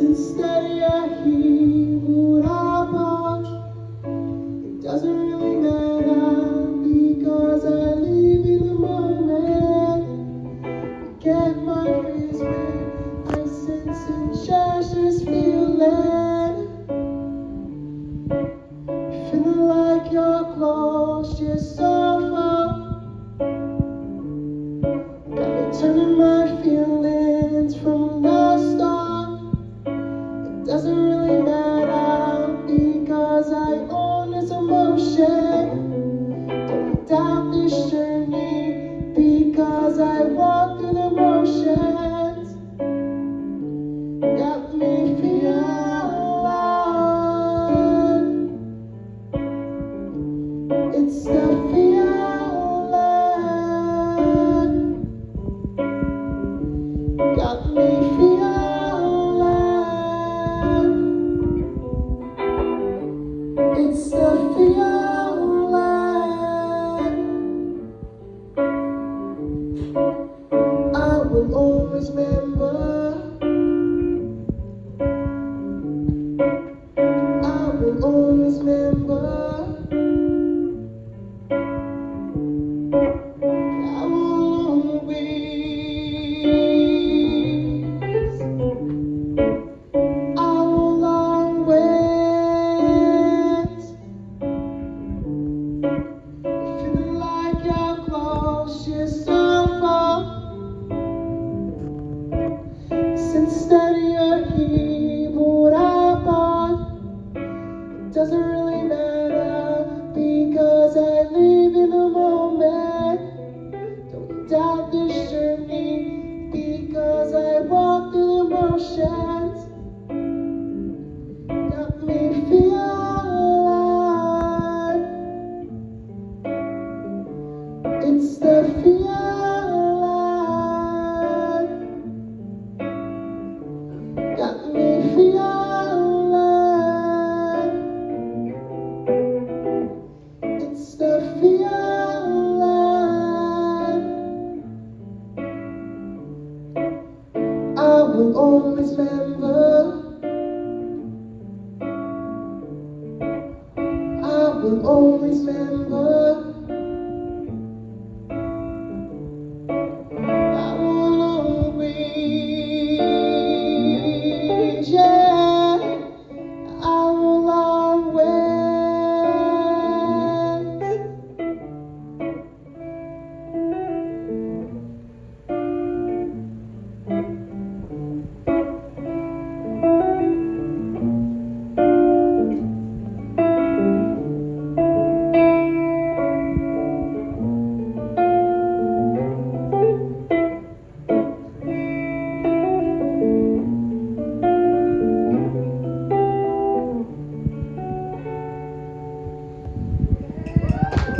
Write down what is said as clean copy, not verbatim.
Instead you're here, what I want. It doesn't really matter because I live in the moment. Get my fears with essence and cherish this feeling. Feeling like you're close, you're so far. Got me turning my feelings from the start. It doesn't really matter because I own this emotion. Don't doubt this journey because I walk through the motions. Got me feeling. It's the feeling. Got me feeling. It's the feeling. I will always remember. I will always remember. I will always. I will always. Feeling like you're close, you're so far. Instead you're here, what I bought. It doesn't really matter because I live in the moment. Don't doubt this journey because I walk through the motions. Got me feeling. It's the feeling. Got me feeling. It's the feeling. I will always remember. I will always remember.